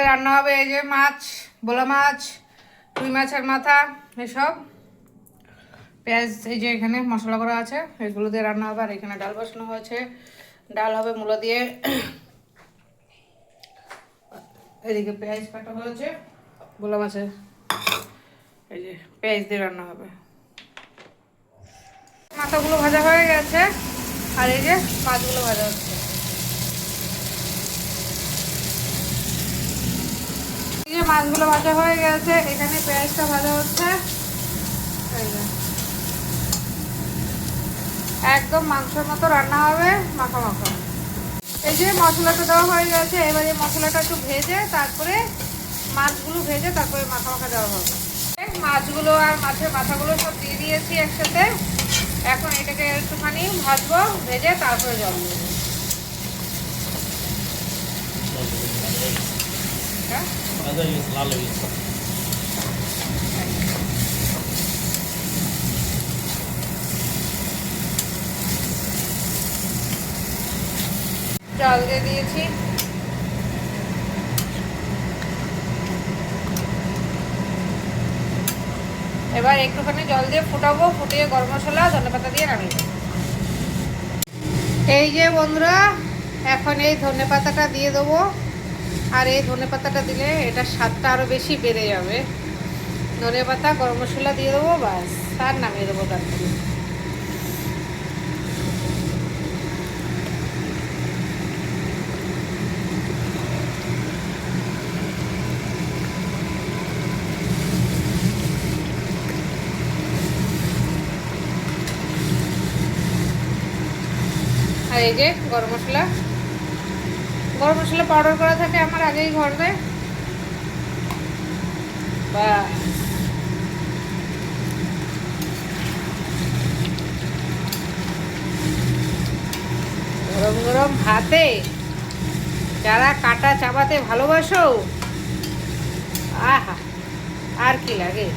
রান্না হবে এই যে মাছ, ভোলা মাছ, রুই মাছের মাথা, এসব পেঁয়াজ এই যে এখানে মশলা করা আছে, এগুলো দিয়ে রান্না হবে। আর এখানে ডাল বসানো হয়েছে, ডাল হবে মূলা দিয়ে। এদিকে পেঁয়াজ কাটা হয়েছে, ভোলা মাছের এই যে পেঁয়াজ দিয়ে রান্না হবে। মাথাগুলো ভাজা হয়ে গেছে, আর এই যে মাছগুলো ভাজা হচ্ছে। এই যে মাছগুলো ভাজা হয়ে গেছে, এখানে পেঁয়াজটা ভাজা হচ্ছে। এই যে একদম মাংসের মতো রান্না হবে, মাখা মাখা। এই যে মশলাটা দেওয়া হয়ে গেছে, এবার এই মশলাটা একটু ভেজে তারপরে মাছগুলো ভেজে তারপরে মাখা মাখা দেওয়া হবে। মাছগুলো আর মাছের মাথাগুলো সব দিয়ে দিয়েছি একসাথে। এখন এটাকে একটুখানি ভাজবো, ভেজে তারপরে জল দেবো। জল দিয়ে দিয়েছি। এবার একটুখানি জল দিয়ে ফুটাবো, ফুটিয়ে গরম মশলা ধনেপাতা দিয়ে নামিয়ে দেবো। এই যে বন্ধুরা, এখন এই ধনেপাতাটা দিয়ে দেবো। আর এই ধনেপাতাটা দিলে এটার স্বাদটা আরও বেশি বেড়ে যাবে। ধনেপাতা গরম মশলা দিয়ে দেবো, ব্যাস, আর নামিয়ে দেবো তারপরে। আর এই যে গরম মশলা পাউডার করা থাকে আমার আগেই ঘরে। বাস, গরম গরম ভাতে যারা কাটা চাপাতে ভালোবাসো, আহা, আর কি লাগে।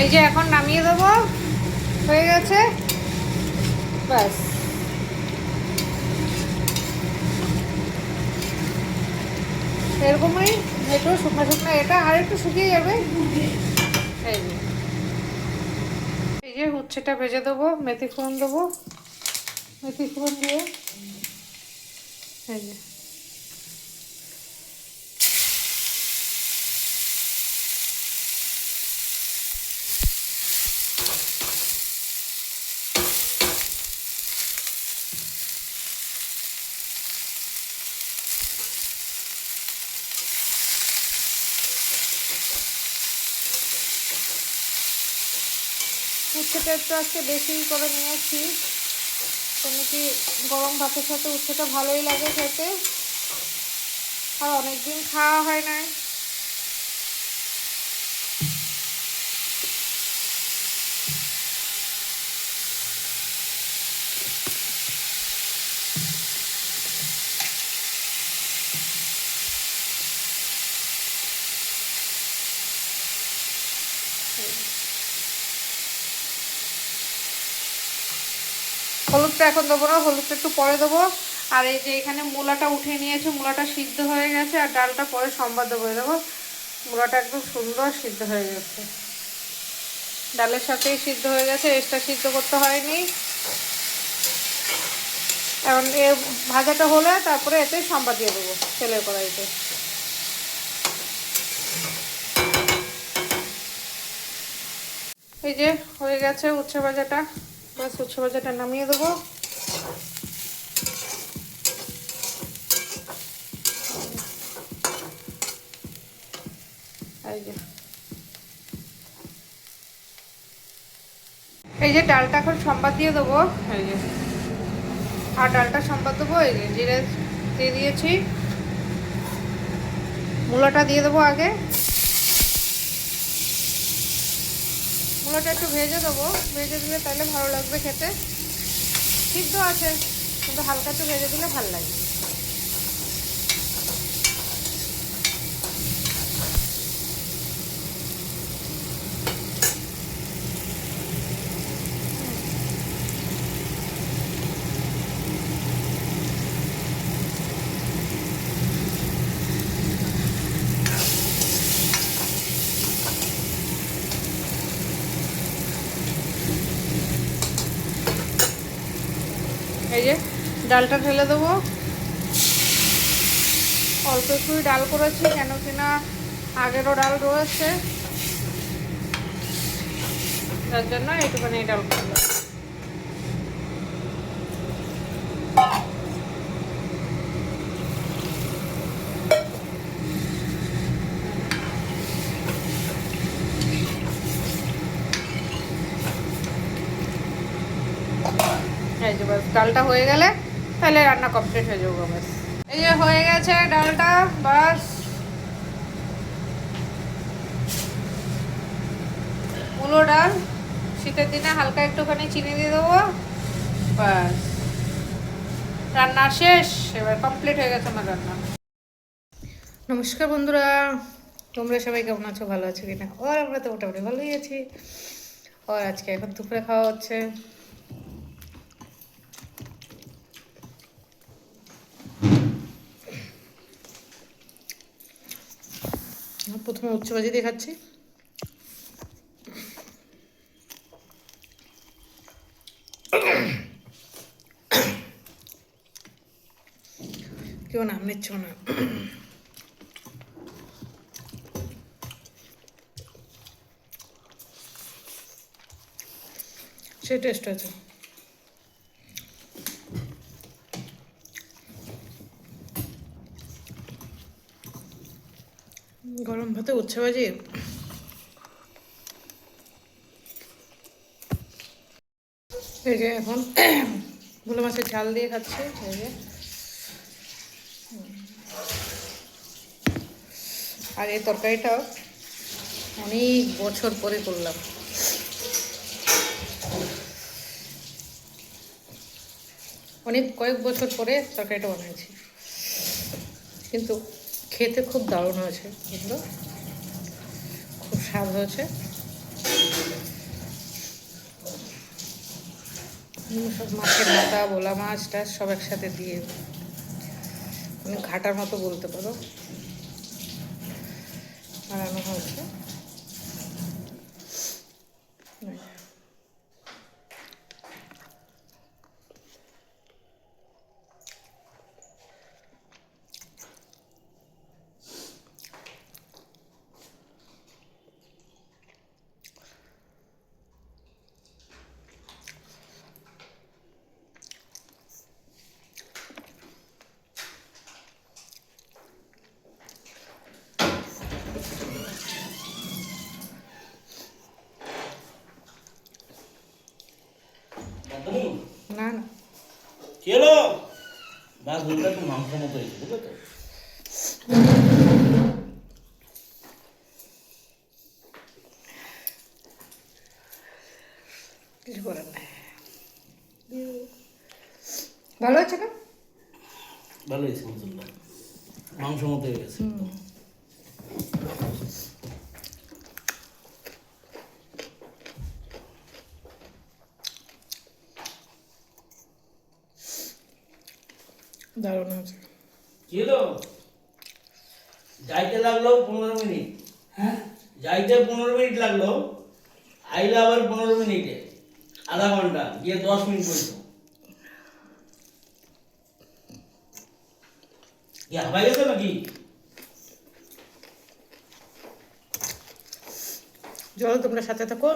এই যে এখন নামিয়ে দেবো, হয়ে গেছে, ব্যাস। এরকমই একটু শুকনো শুকনো, এটা আর একটু শুকিয়ে যাবে। এই যে উচ্ছেটা ভেজে দেবো, মেথি ফোড়ন দেবো, মেথি ফোড়ন দিয়ে এই যে উচ্ছেটা একটু আজকে বেশি করে নিয়েছি, কেন কি গরম ভাতের সাথে উচ্ছেটা ভালোই লাগে খেতে, আর অনেকদিন খাওয়া হয় না। হলুদটা এখন দেবো না, হলুদটা একটু পরে দেবো। আর এই যে এখানে মূলাটা উঠিয়ে নিয়েছি, মূলাটা সিদ্ধ হয়ে গেছে, আর ডালটা পরে সম্বাদ দেবো। দেবো, মূলাটা একদম সুন্দর সিদ্ধ হয়ে গেছে, ডালের সাথেই সিদ্ধ হয়ে গেছে, এক্সট্রা সিদ্ধ করতে হয়নি। এখন এ ভাজাটা হলে তারপরে এতে সম্বাদ দিয়ে দেবো তেলের কড়াইতে। এই যে হয়ে গেছে উচ্ছে ভাজাটা, বাস উচ্ছে ভাজাটা নামিয়ে দেবো। এই যে ডালটা এখন সম্বাদ দিয়ে দেবো, এই যে, আর ডালটা সম্বাদ দেবো। এই যে জিরে দিয়ে দিয়েছি, মূলাটা দিয়ে দেবো আগে। মূলাটা একটু ভেজে দেবো, ভেজে দিলে তাহলে ভালো লাগবে খেতে। সিদ্ধ আছে কিন্তু হালকা একটু ভেজে দিলে ভালো লাগে। এই যে ডালটা ঢেলে দেবো। অল্প একটুই ডাল করেছি, কেন কিনা আগেরও ডাল রয়েছে, তার জন্য একটুখানি ডাল করলাম। এই যে বাস ডালটা হয়ে গেলে তাহলে রান্না কমপ্লিট হয়ে যাবো। বাস এই যে হয়ে গেছে ডালটা, বাস মুলো ডাল, শীতের দিনে হালকা একটুখানি চিনি দিয়ে দেবো, বাস রান্না শেষ। এবার কমপ্লিট হয়ে গেছে আমার রান্না। নমস্কার বন্ধুরা, তোমরা সবাই কেমন আছো? ভালো আছো কিনা? আমরা তো মোটামুটি ভালোই আছি। আজকে এখন দুপুরে খাওয়া হচ্ছে প্রথমে উচ্চ ভাজি দিয়ে খাচ্ছি। কেউ নাম নিচ্ছ না। সে টেস্ট আছে। গরম ভাতে উচ্ছে ভাজি। এই যে এখন ভোলা মাছের ঝাল দিয়ে খাচ্ছি। এই যে আর এই তরকারিটা অনেক বছর পরে করলাম। কয়েক বছর পরে তরকারিটা বানিয়েছি, কিন্তু খেতে খুব দারুণ হয়েছে, বুঝলো, খুব স্বাদ হয়েছে। সব মাছের মাথা, ভোলা মাছ টাছ সব একসাথে দিয়ে অনেক ঘাটার মতো বলতে পারো বানানো হয়েছে। না না চলো মাছ ধরতে তো মাংস মতো হয়েছে, বুঝলো তো? কিছু করার নাই। ভালো আছে না? ভালো হয়েছে মাছগুলো, মাংস মতো হয়ে গেছে। দারুণ আছে। কি হলো? যাইতে লাগলো 15 মিনিট, হ্যাঁ যাইতে 15 মিনিট লাগলো, আইলা আবার 15 মিনিটে, আধা ঘন্টা গিয়ে 10 মিনিট বলছো। কি হাবাই গেছে নাকি? চলো তোমরা সাথে থাকো।